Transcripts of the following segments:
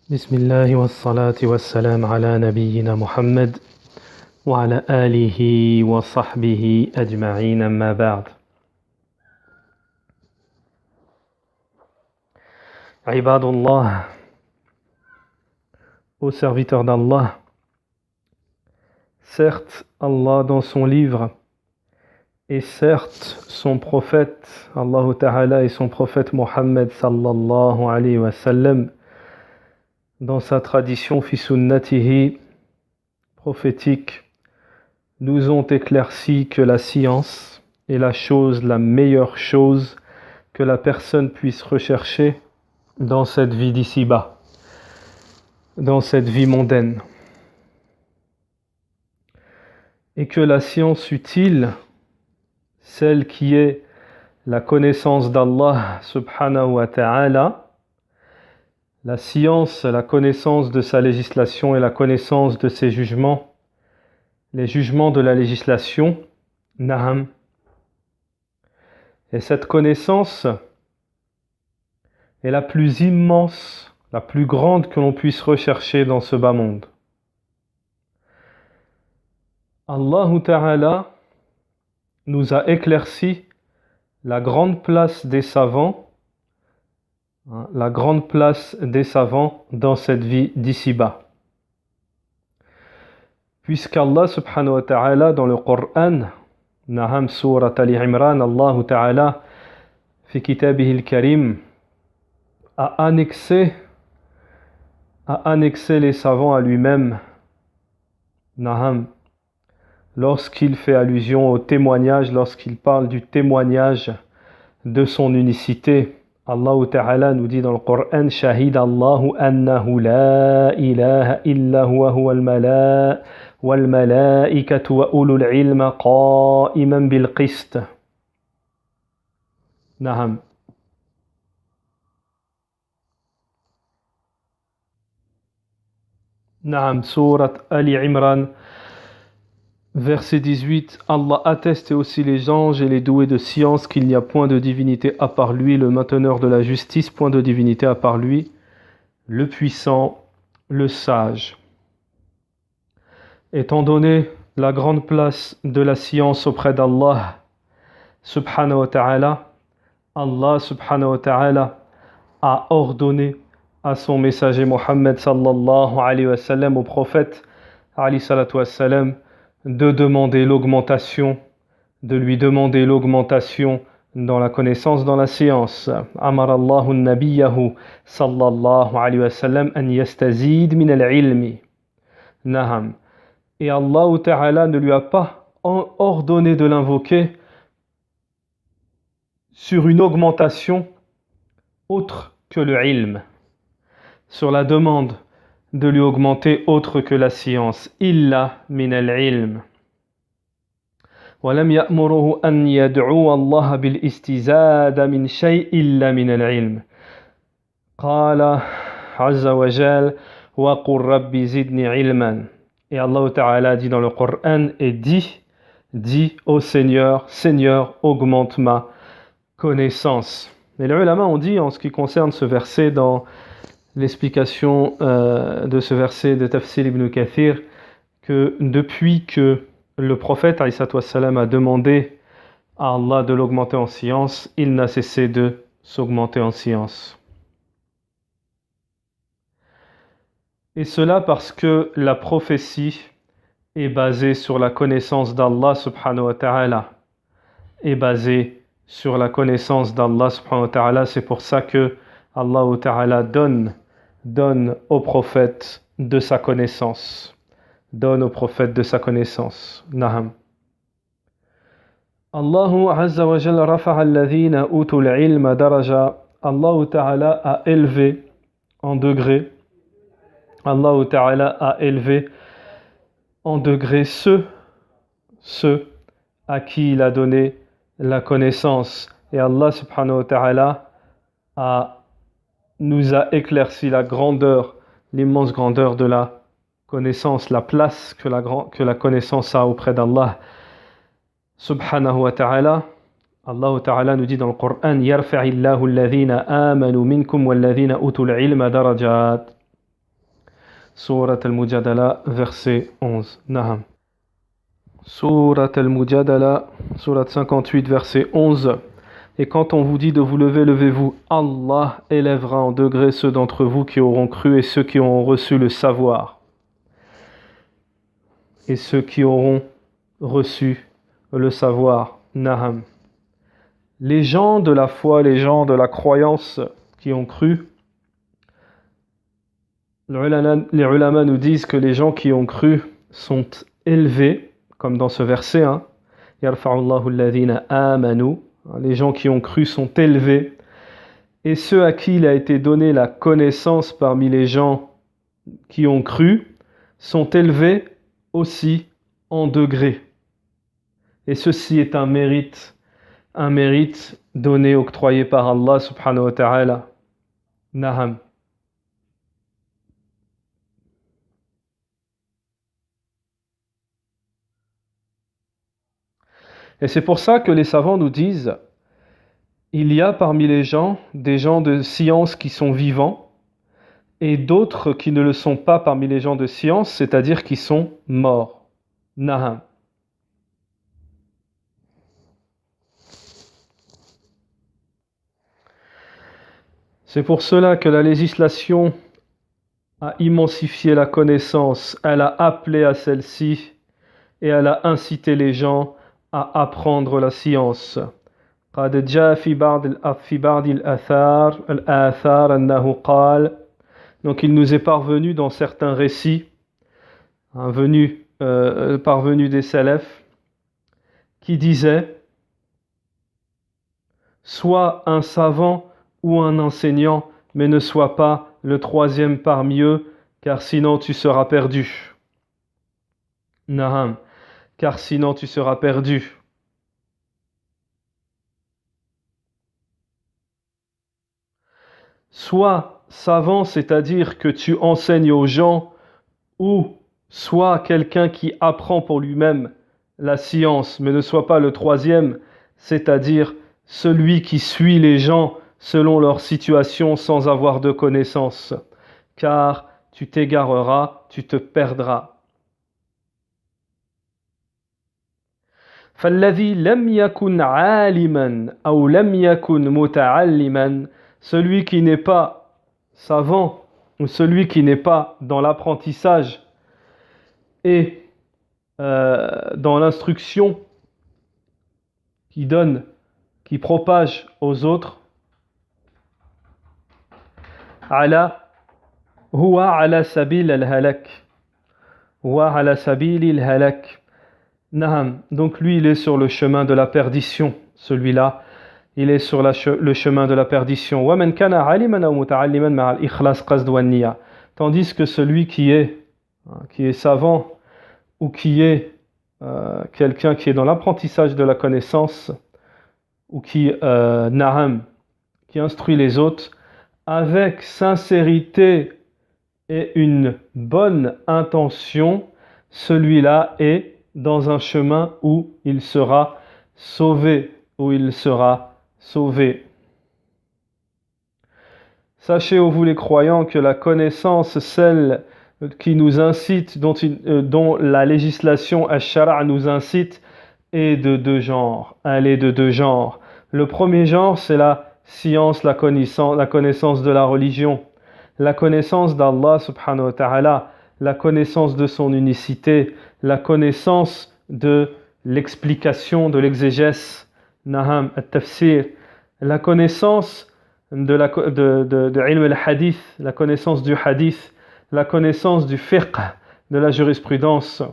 بسم الله والصلاة والسلام على نبينا محمد وعلى آله وصحبه أجمعين أما بعد. Ibadullah, aux serviteurs d'Allah, certes Allah dans son livre et certes son prophète Allah Ta'ala et son prophète Muhammad sallallahu alayhi wa sallam dans sa tradition fi sunnatihi prophétique nous ont éclairci que la science est la meilleure chose que la personne puisse rechercher dans cette vie d'ici-bas, dans cette vie mondaine. Et que la science utile, celle qui est la connaissance d'Allah subhanahu wa ta'ala, la science, la connaissance de sa législation et la connaissance de ses jugements, les jugements de la législation, naham. Et cette connaissance est la plus immense, la plus grande que l'on puisse rechercher dans ce bas monde. Allah Ta'ala nous a éclairci la grande place des savants, dans cette vie d'ici-bas. Puisqu'Allah subhanahu wa ta'ala dans le Coran, Naham Surat Ali Imran, Allah Ta'ala fi kitabihi al-Karim a annexé les savants à lui-même, Naham, lorsqu'il fait allusion au témoignage, lorsqu'il parle du témoignage de son unicité. Allah Ta'ala nous dit dans le Coran, Shahid Allahu annahu la ilaha illa huwa wal malaikatu wa ulul ilma qa'iman bil qist. Naham. Naham, Surat Ali Imran, verset 18, Allah atteste aussi les anges et les doués de science qu'il n'y a point de divinité à part lui, le mainteneur de la justice, point de divinité à part lui, le puissant, le sage. Étant donné la grande place de la science auprès d'Allah subhanahu wa ta'ala, Allah subhanahu wa ta'ala a ordonné à son messager Muhammad sallallahu alayhi wa sallam, au prophète alayhi salatu wa sallam, de lui demander l'augmentation dans la connaissance, dans la science. Amar Allahu nabiyahu sallallahu alayhi wa sallam an yastazid min al-ilmi. Naham. Et Allah Ta'ala ne lui a pas ordonné de l'invoquer sur une augmentation autre que le ilm, sur la demande de lui augmenter autre que la science, illa min al-ilm. ولم يأمره أن يدعو الله بالاستزادة من شيء إلا من العلم. قال عز وجل وقل رب زدني علما. Et Allah Ta'ala dit dans le Coran, et dit au Seigneur, augmente ma connaissance. Et les ulama ont dit en ce qui concerne ce verset, dans l'explication de ce verset de Tafsir ibn Kathir, que depuis que le prophète alayhi wassalam a demandé à Allah de l'augmenter en science, il n'a cessé de s'augmenter en science. Et cela parce que la prophétie est basée sur la connaissance d'Allah subhanahu wa ta'ala. C'est pour ça que Allah Ta'ala donne au prophète de sa connaissance. Naham. Allahu Azza wa Jalla rafa'a alladhina utul ilma daraja. Allah Ta'ala a élevé en degré. Allah Ta'ala a élevé en degré ceux à qui il a donné la connaissance. Et Allah subhanahu wa ta'ala nous a éclairci la grandeur, l'immense grandeur de la connaissance, la place que la connaissance a auprès d'Allah subhanahu wa ta'ala. Allah Ta'ala nous dit dans le Coran, Yarfa'illahu alladhina amanu minkum walladhina utul ilma darajat. Surat al-Mujadala, verset 11. Naham. Surat al-Mujadala, Surat 58, verset 11. Et quand on vous dit de vous lever, levez-vous. Allah élèvera en degré ceux d'entre vous qui auront cru et ceux qui auront reçu le savoir. Et ceux qui auront reçu le savoir. Naham. Les gens de la foi, les gens de la croyance qui ont cru, les ulama nous disent que les gens qui ont cru sont élevés, comme dans ce verset, hein, Yarfa'ullahu alladhina amanu, les gens qui ont cru sont élevés, et ceux à qui il a été donné la connaissance parmi les gens qui ont cru sont élevés aussi en degrés. Et ceci est un mérite donné, octroyé par Allah subhanahu wa ta'ala. Naham. Et c'est pour ça que les savants nous disent, il y a parmi les gens des gens de science qui sont vivants et d'autres qui ne le sont pas parmi les gens de science, c'est-à-dire qui sont morts. Naham. C'est pour cela que la législation a immensifié la connaissance, elle a appelé à celle-ci et elle a incité les gens à apprendre la science. قد جاء في بعض الآثار أنه قال. Donc il nous est parvenu dans certains récits, parvenu des salafs, qui disaient sois un savant ou un enseignant, mais ne sois pas le troisième parmi eux, car sinon tu seras perdu. Naham, car sinon tu seras perdu. Soit savant, c'est-à-dire que tu enseignes aux gens, ou soit quelqu'un qui apprend pour lui-même la science, mais ne sois pas le troisième, c'est-à-dire celui qui suit les gens selon leur situation sans avoir de connaissances, car tu t'égareras, tu te perdras. فالذي لم يكن عالما أو لم يكن متعلما, celui qui n'est pas savant ou celui qui n'est pas dans l'apprentissage et dans l'instruction qui donne, qui propage aux autres, huwa ala sabil al-halak, huwa ala sabil al-halak. Naham. Donc lui, il est sur le chemin de la perdition. Celui-là, il est sur le chemin de la perdition. وَمَنْ كَانَ عَالِمًا أَوْ مُتَعَلِّمًا مَعَ الْإِخْلَاصِ قَصْدُ وَالنِّيَّةِ. Tandis que celui qui est savant ou qui est quelqu'un qui est dans l'apprentissage de la connaissance ou qui naham, qui instruit les autres avec sincérité et une bonne intention, celui-là est dans un chemin où il sera sauvé, Sachez, ô vous les croyants, que la connaissance, celle qui nous incite, dont la législation ash-shara' nous incite, est de deux genres. Elle est de deux genres. Le premier genre, c'est la science, la connaissance de la religion, la connaissance d'Allah subhanahu wa ta'ala, la connaissance de son unicité, la connaissance de l'explication, de l'exégèse, naham, at-tafsir, la connaissance de ilm al-hadith, la connaissance du hadith, la connaissance du fiqh, de la jurisprudence,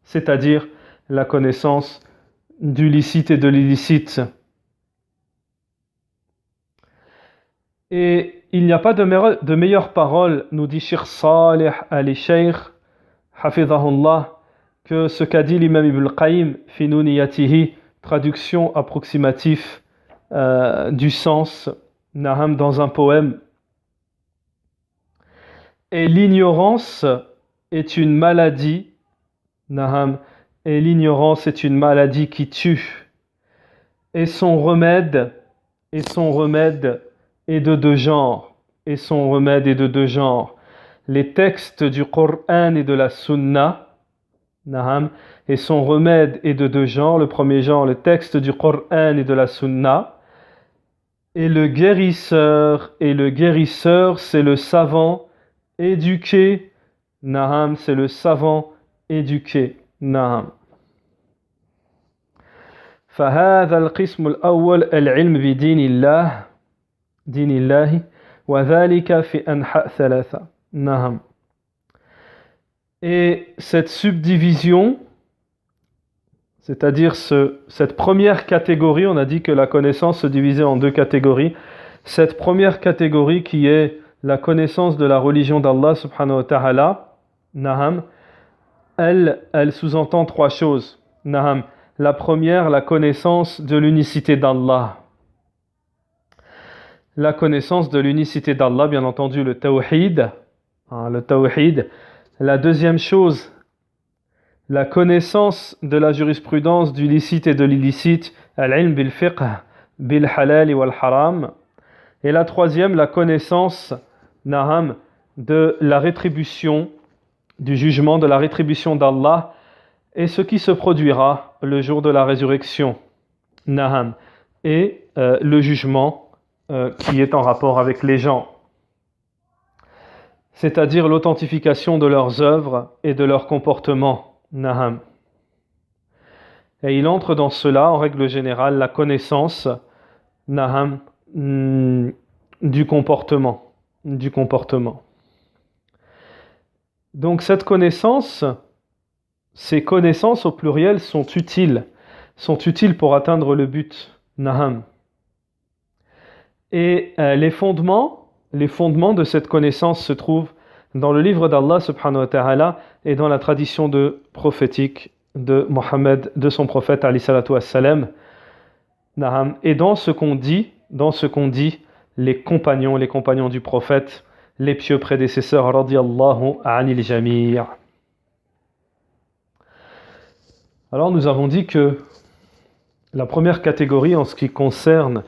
c'est-à-dire la connaissance du licite et de l'illicite. Et il n'y a pas de meilleure parole, nous dit Cheikh Salih al-Sheikh, hafidhahullah, que ce qu'a dit l'imam Ibn al-Qayyim, fi nuniyatihi, traduction approximative du sens, naham, dans un poème. Et l'ignorance est une maladie, naham, et l'ignorance est une maladie qui tue. Et son remède est de deux genres. les textes du Coran et de la Sunna, naham, et son remède est de deux genres. Le premier genre, le texte du Coran et de la Sunna. Et le guérisseur, c'est le savant éduqué. Naham, c'est le savant éduqué. Naham. فهذا القسم الأول العلم بدين الله دين الله وذلك في أنحاء ثلاثة. نعم. Et cette subdivision, c'est-à-dire cette première catégorie, on a dit que la connaissance se divisait en deux catégories. Cette première catégorie qui est la connaissance de la religion d'Allah subhanahu wa ta'ala, naham, elle sous-entend trois choses. Naham. La première, la connaissance de l'unicité d'Allah. La connaissance de l'unicité d'Allah, bien entendu, le tawhid. Le tawhid. La deuxième chose, la connaissance de la jurisprudence du licite et de l'illicite, al-ilm bil-fiqh, bil-halal wal-haram. Et la troisième, la connaissance, naham, de la rétribution, du jugement, de la rétribution d'Allah, et ce qui se produira le jour de la résurrection, naham, et le jugement qui est en rapport avec les gens, c'est-à-dire l'authentification de leurs œuvres et de leurs comportements, naham. Et il entre dans cela, en règle générale, la connaissance, naham, du comportement. Donc cette connaissance, ces connaissances au pluriel sont utiles pour atteindre le but, naham. Et les fondements de cette connaissance se trouvent dans le livre d'Allah subhanahu wa ta'ala et dans la tradition prophétique de Mohammed, de son prophète alayhi salatu wassalam, naham. Et dans ce qu'on dit les compagnons du prophète, les pieux prédécesseurs radiyallahu anil jami'. Alors nous avons dit que la première catégorie en ce qui concerne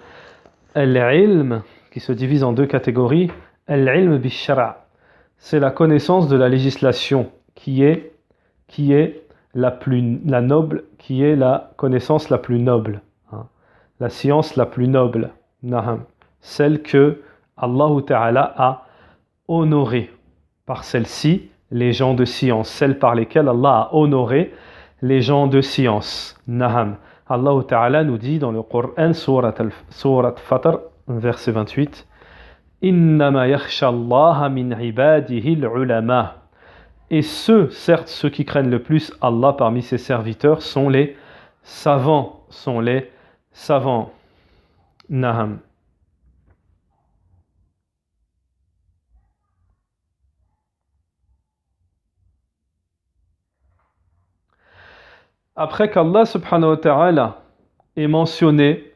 al-ilm, qui se divise en deux catégories, al-ilm bi-shara', c'est la connaissance de la législation qui est la noble, qui est la connaissance la plus noble, la science la plus noble, naham, celle que Allah Ta'ala a honorée. Par celle-ci, les gens de science, celle par lesquelles Allah a honoré les gens de science. Naham. Allah Ta'ala nous dit dans le Coran, Surat Fatr, verset 28, Innama yakhsha Allah min ibadihi al-ulama. Et ceux qui craignent le plus Allah parmi ses serviteurs sont les savants. Naham. Après qu'Allah subhanahu wa ta'ala ait mentionné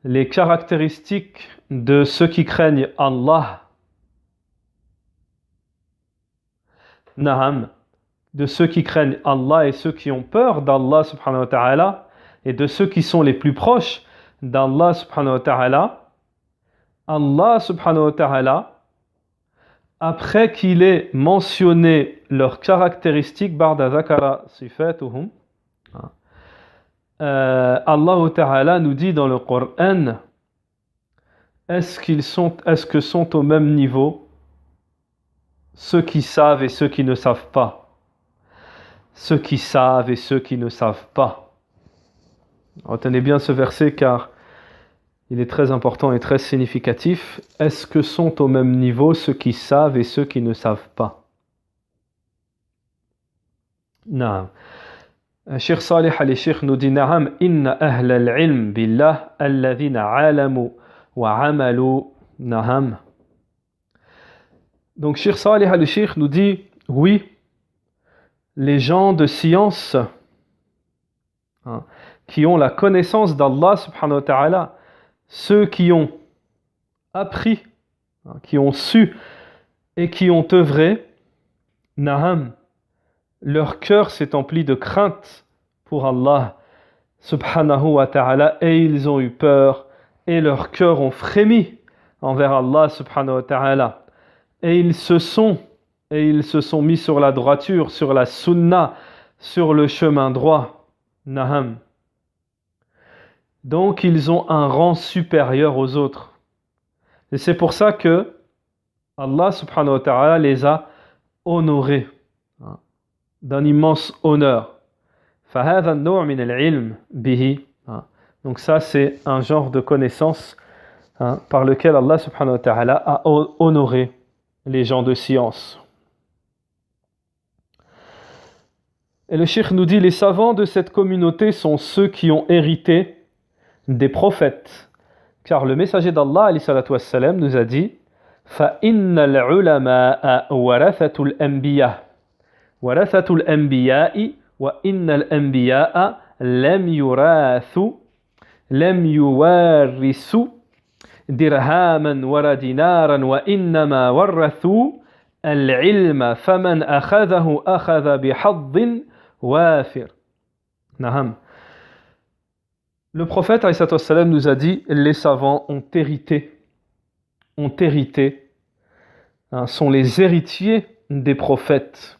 les caractéristiques de ceux qui craignent Allah, naham, de ceux qui craignent Allah et ceux qui ont peur d'Allah subhanahu wa ta'ala, et de ceux qui sont les plus proches d'Allah subhanahu wa ta'ala, Allah subhanahu wa ta'ala, après qu'il ait mentionné leurs caractéristiques, ba'da zakara sifatuhum, Allah Ta'ala nous dit dans le Coran, est-ce que sont au même niveau ceux qui savent et ceux qui ne savent pas? Ceux qui savent et ceux qui ne savent pas. Retenez bien ce verset car il est très important et très significatif. Est-ce que sont au même niveau ceux qui savent et ceux qui ne savent pas? Non. Cheikh Salih al-Sheikh nous dit Na'am inna ahla al-ilm billah alladhina alamu wa amalu na'am. Donc Cheikh Salih al-Sheikh nous dit oui, les gens de science qui ont la connaissance d'Allah subhanahu wa ta'ala, ceux qui ont appris, qui ont su et qui ont œuvré, na'am, leur cœur s'est empli de crainte pour Allah subhanahu wa ta'ala et ils ont eu peur et leurs cœurs ont frémi envers Allah subhanahu wa ta'ala et ils se sont et ils se sont mis sur la droiture, sur la sunna, sur le chemin droit. Naham. Donc ils ont un rang supérieur aux autres. Et c'est pour ça que Allah subhanahu wa ta'ala les a honorés d'un immense honneur. فهذا النوع من العلم به. Donc ça c'est un genre de connaissance par lequel Allah subhanahu wa ta'ala a honoré les gens de science. Et le cheikh nous dit, les savants de cette communauté sont ceux qui ont hérité des prophètes. Car le messager d'Allah alayhi salatu wassalam nous a dit فَإِنَّ الْعُلَمَاءَ وَرَثَةُ الْأَنْبِيَاءِ وَرَثَةُ الْأَنْبِيَاءِ وَإِنَّ الْأَنْبِيَاءَ لَمْ يُوَارِثُوا دِرْهَامًا وَلَا دِينَارًا وَإِنَّمَا وَرَّثُوا الْعِلْمَ فَمَنْ أَخَذَهُ أَخَذَ بِحَظٍّ وَافِرٍ. Naham. Le prophète alayhi salatu wassalam nous a dit, les savants ont hérité, sont les héritiers des prophètes.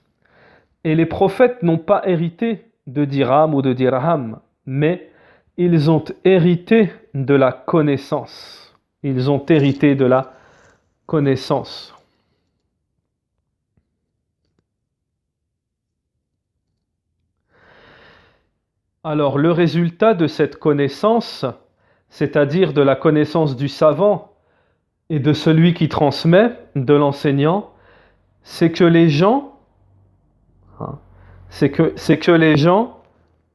Et les prophètes n'ont pas hérité de dirham ou de dirham, mais ils ont hérité de la connaissance. Ils ont hérité de la connaissance. Alors le résultat de cette connaissance, c'est-à-dire de la connaissance du savant et de celui qui transmet, de l'enseignant, c'est que les gens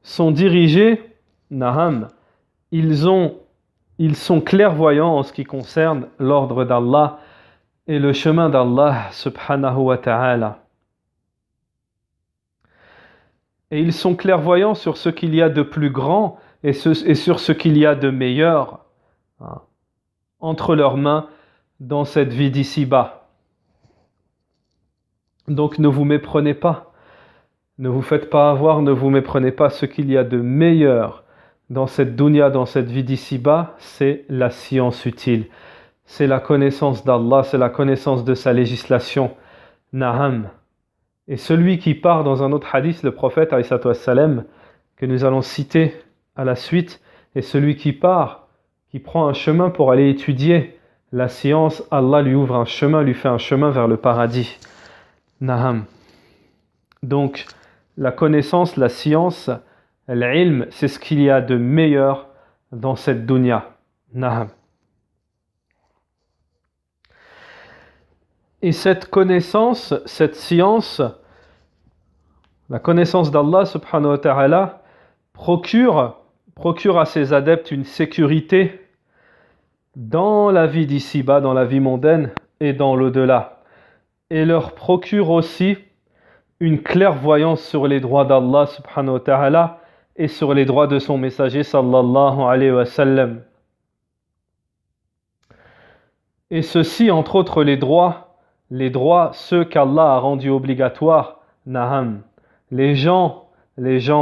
sont dirigés, naham, ils sont clairvoyants en ce qui concerne l'ordre d'Allah et le chemin d'Allah subhanahu wa ta'ala. Et ils sont clairvoyants sur ce qu'il y a de plus grand et sur ce qu'il y a de meilleur entre leurs mains dans cette vie d'ici-bas. Donc ne vous méprenez pas, ne vous faites pas avoir, ne vous méprenez pas. Ce qu'il y a de meilleur dans cette dunya, dans cette vie d'ici-bas, c'est la science utile. C'est la connaissance d'Allah, c'est la connaissance de sa législation. Naham. Et celui qui part dans un autre hadith, le prophète alayhi salatu wassalam, que nous allons citer à la suite, est celui qui part, qui prend un chemin pour aller étudier la science, Allah lui ouvre un chemin, lui fait un chemin vers le paradis. Naham. Donc, la connaissance, la science, l'ilm, c'est ce qu'il y a de meilleur dans cette dunya. Naham. Et cette connaissance, cette science, la connaissance d'Allah subhanahu wa ta'ala procure à ses adeptes une sécurité dans la vie d'ici-bas, dans la vie mondaine et dans l'au-delà. Et leur procure aussi une clairvoyance sur les droits d'Allah subhanahu wa ta'ala et sur les droits de son messager sallallahu alayhi wa sallam. Et ceci, entre autres les droits, ceux qu'Allah a rendus obligatoires, naham. Les gens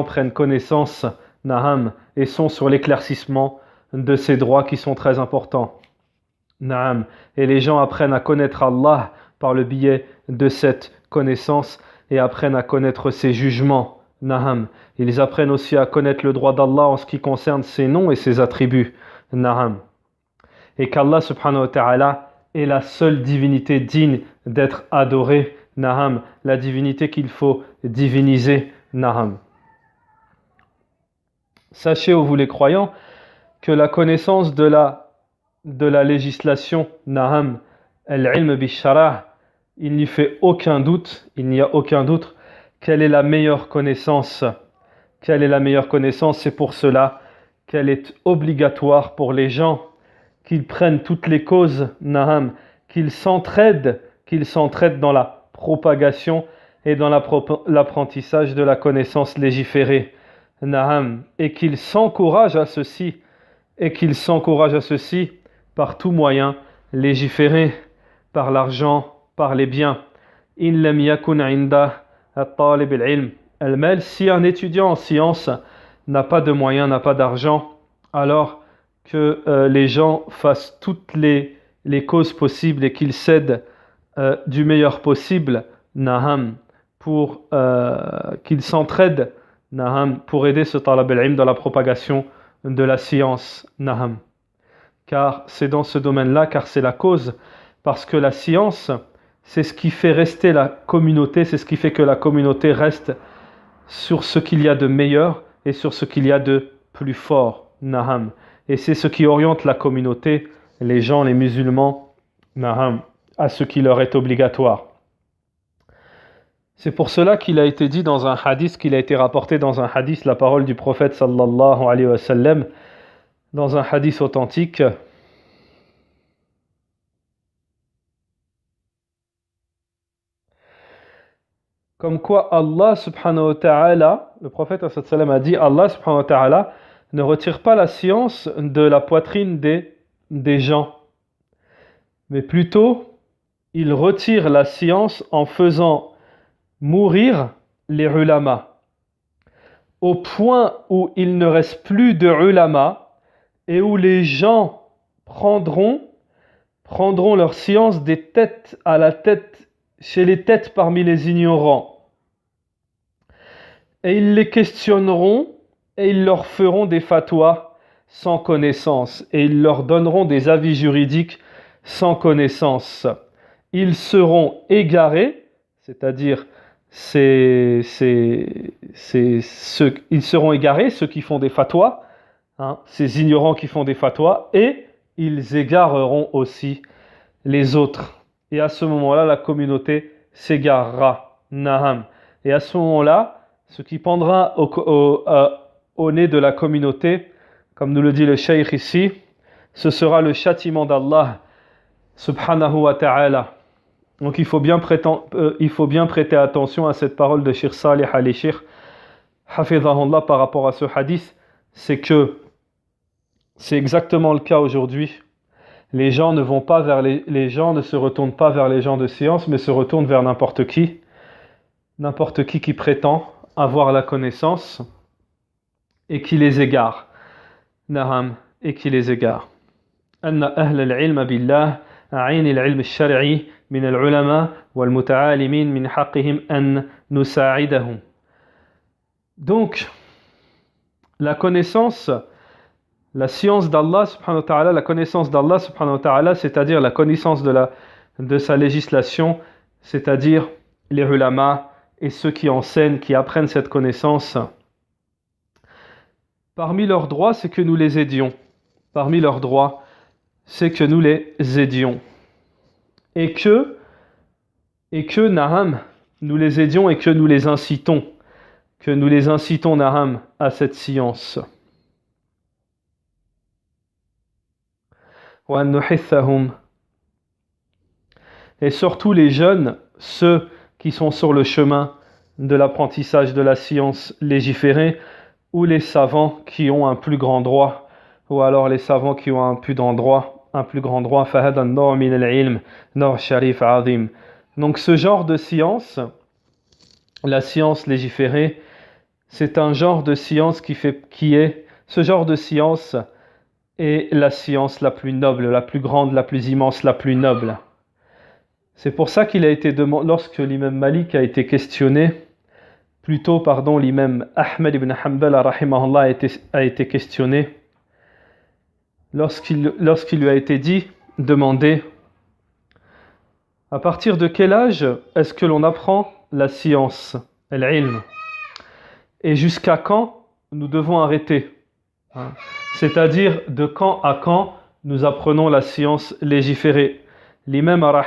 prennent connaissance, naham, et sont sur l'éclaircissement de ces droits qui sont très importants. Naham. Et les gens apprennent à connaître Allah par le biais de cette connaissance et apprennent à connaître ses jugements. Naham. Ils apprennent aussi à connaître le droit d'Allah en ce qui concerne ses noms et ses attributs. Naham. Et qu'Allah subhanahu wa ta'ala est la seule divinité digne d'être adorée. Naham. La divinité qu'il faut diviniser. Naham. Sachez, ô vous les croyants, que la connaissance de la législation, naham, al-ilm bi-sharah, il n'y a aucun doute quelle est la meilleure connaissance. Quelle est la meilleure connaissance? C'est pour cela qu'elle est obligatoire pour les gens, qu'ils prennent toutes les causes, naham, qu'ils s'entraident dans la propagation et dans l'apprentissage de la connaissance légiférée, naham, et qu'ils s'encouragent à ceci, par tout moyen, légiférer, par l'argent, par les biens. In lam yakun inda at-talib al-ilm al-mal, si un étudiant en sciences n'a pas de moyens, n'a pas d'argent, alors que les gens fassent toutes les causes possibles et qu'ils cèdent du meilleur possible, naham, pour qu'ils s'entraident, naham, pour aider ce talab al-ilm dans la propagation de la science, naham. Car c'est dans ce domaine-là, car c'est la cause, parce que la science, c'est ce qui fait rester la communauté, c'est ce qui fait que la communauté reste sur ce qu'il y a de meilleur et sur ce qu'il y a de plus fort, naham. Et c'est ce qui oriente la communauté, les gens, les musulmans, naham, à ce qui leur est obligatoire. C'est pour cela qu'il a été dit dans un hadith, qu'il a été rapporté dans un hadith, la parole du prophète sallallahu alayhi wa sallam, dans un hadith authentique, comme quoi Allah subhanahu wa ta'ala, le prophète sallam a dit, Allah subhanahu wa ta'ala ne retire pas la science de la poitrine des gens, mais plutôt il retire la science en faisant mourir les ulama, au point où il ne reste plus de ulama et où les gens prendront leur science des têtes à la tête, chez les têtes parmi les ignorants. Et ils les questionneront et ils leur feront des fatwas sans connaissance et ils leur donneront des avis juridiques sans connaissance. Ils seront égarés, c'est-à-dire ils seront égarés, ceux qui font des fatwas, ces ignorants qui font des fatwas, et ils égareront aussi les autres. Et à ce moment-là, la communauté s'égarera. Naham. Et à ce moment-là, ce qui pendra au nez de la communauté, comme nous le dit le cheikh ici, ce sera le châtiment d'Allah subhanahu wa ta'ala. Donc il faut bien prêter attention à cette parole de Cheikh Salih al-Sheikh hafidhahullah par rapport à ce hadith. C'est que c'est exactement le cas aujourd'hui. Les gens ne vont pas vers les gens ne se retournent pas vers les gens de science, mais se retournent vers n'importe qui prétend avoir la connaissance et qui les égare. Naham, et qui les égare. Anna ahl al-ilm billah a'in al-ilm al-shar'i min al-ulama wal-muta'alimin min haqqihim an nusa'idahum. Donc, la connaissance, la science d'Allah subhanahu wa ta'ala, la connaissance d'Allah subhanahu wa ta'ala, c'est-à-dire la connaissance de sa législation, c'est-à-dire les ulama et ceux qui enseignent, qui apprennent cette connaissance. Parmi leurs droits, c'est que nous les aidions. Parmi leurs droits, c'est que nous les aidions. Et que naham, nous les aidions et que nous les incitons. Que nous les incitons, naham, à cette science. Et surtout les jeunes, ceux qui sont sur le chemin de l'apprentissage de la science légiférée, ou les savants qui ont un plus grand droit, ou alors les savants qui ont un plus grand droit, فَهَذَا النَّوْعُ مِنَ الْعِلْمِ نَوْعٌ شَرِيفٌ عَظِيمٌ. Donc ce genre de science, la science légiférée, c'est un genre de science ce genre de science est la science la plus noble, la plus grande, la plus immense, la plus noble. C'est pour ça qu'il a été demandé, lorsque l'imam Malik a été questionné, l'imam Ahmed ibn Hanbal rahimahullah a été questionné, lorsqu'il lui a été demandé à partir de quel âge est-ce que l'on apprend la science, l'ilm, et jusqu'à quand nous devons arrêter, c'est-à-dire de quand à quand nous apprenons la science légiférée. L'imam Ahmed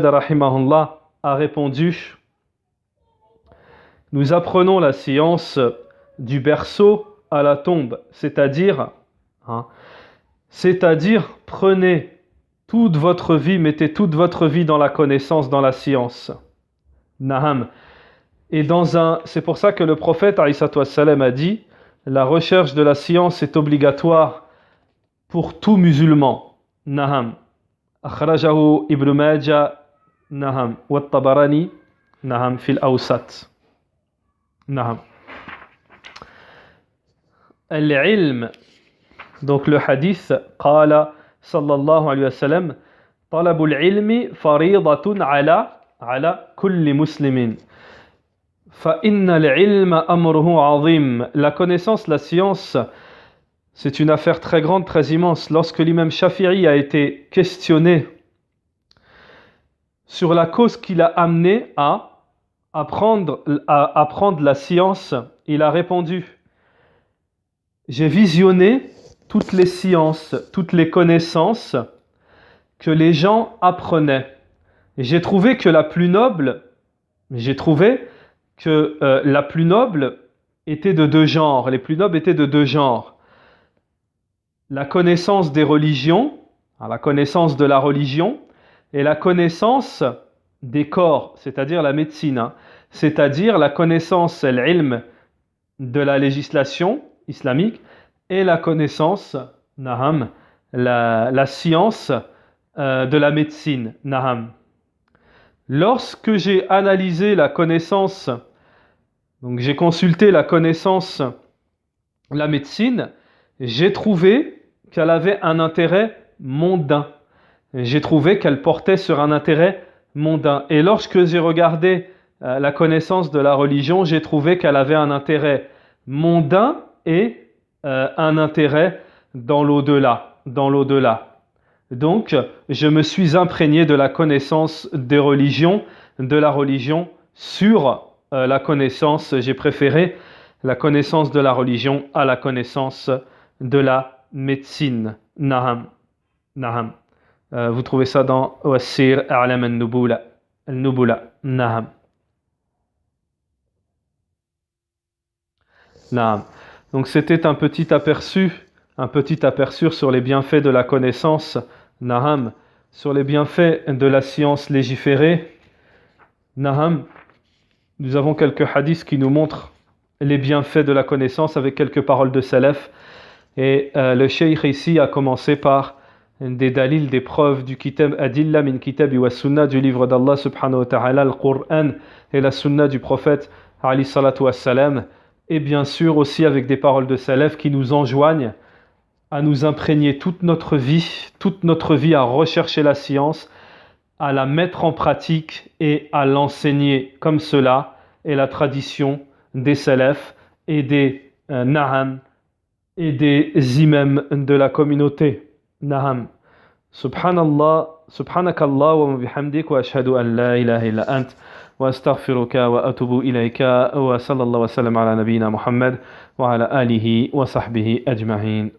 rahimahullah a répondu: nous apprenons la science du berceau à la tombe, c'est-à-dire prenez toute votre vie, mettez toute votre vie dans la connaissance, dans la science. Naham. Et c'est pour ça que le prophète alayhi wassalam a dit: la recherche de la science est obligatoire pour tout musulman. Naham. Akhrajahu Ibn Majah, naham, wa Tabarani, naham, fil awsat. Naham. Al-ilm, donc le hadith, qala sallallahu alayhi wa sallam, طلب العلم فريضة على كل مسلم فإن العلم أمره عظيم. La connaissance, la science, c'est une affaire très grande, très immense. Lorsque l'imam Shafi'i a été questionné sur la cause qui l'a amené à apprendre la science, il a répondu: j'ai visionné toutes les sciences, toutes les connaissances que les gens apprenaient. Et j'ai trouvé que la plus noble était de deux genres. Les plus nobles étaient de deux genres. La connaissance des religions, la connaissance de la religion, et la connaissance des corps, c'est-à-dire la médecine, c'est-à-dire la connaissance, l'ilm, de la législation islamique, et la connaissance, la science de la médecine. Lorsque j'ai analysé la connaissance, donc j'ai consulté la connaissance, la médecine, j'ai trouvé qu'elle avait un intérêt mondain. J'ai trouvé qu'elle portait sur un intérêt mondain. Et lorsque j'ai regardé la connaissance de la religion, j'ai trouvé qu'elle avait un intérêt mondain et un intérêt dans l'au-delà. Donc, je me suis imprégné de la connaissance des religions, de la religion sur la connaissance. J'ai préféré la connaissance de la religion à la connaissance de la médecine. Naham. Vous trouvez ça dans Wassir A'lam al-Nubula. Naham. Donc c'était un petit aperçu sur les bienfaits de la connaissance, sur les bienfaits de la science légiférée. Nous avons quelques hadiths qui nous montrent les bienfaits de la connaissance avec quelques paroles de salaf. Et le cheikh ici a commencé par des dalils, des preuves du kitab Adilla min kitabi wa sunnah, du livre d'Allah subhanahu wa ta'ala, le Coran et la sunna du prophète alayhi salatu wassalam, et bien sûr aussi avec des paroles de salaf qui nous enjoignent à nous imprégner toute notre vie à rechercher la science, à la mettre en pratique et à l'enseigner, comme cela est la tradition des salaf et des naham et des imams de la communauté. Naham. Subhanallah, subhanakallah wa bihamdik wa ashhadu an la ilaha illa ant wa astaghfiruka wa atubu ilayka wa sallallahu wa sallam ala nabiyyina Muhammad wa ala alihi wa sahbihi ajma'in.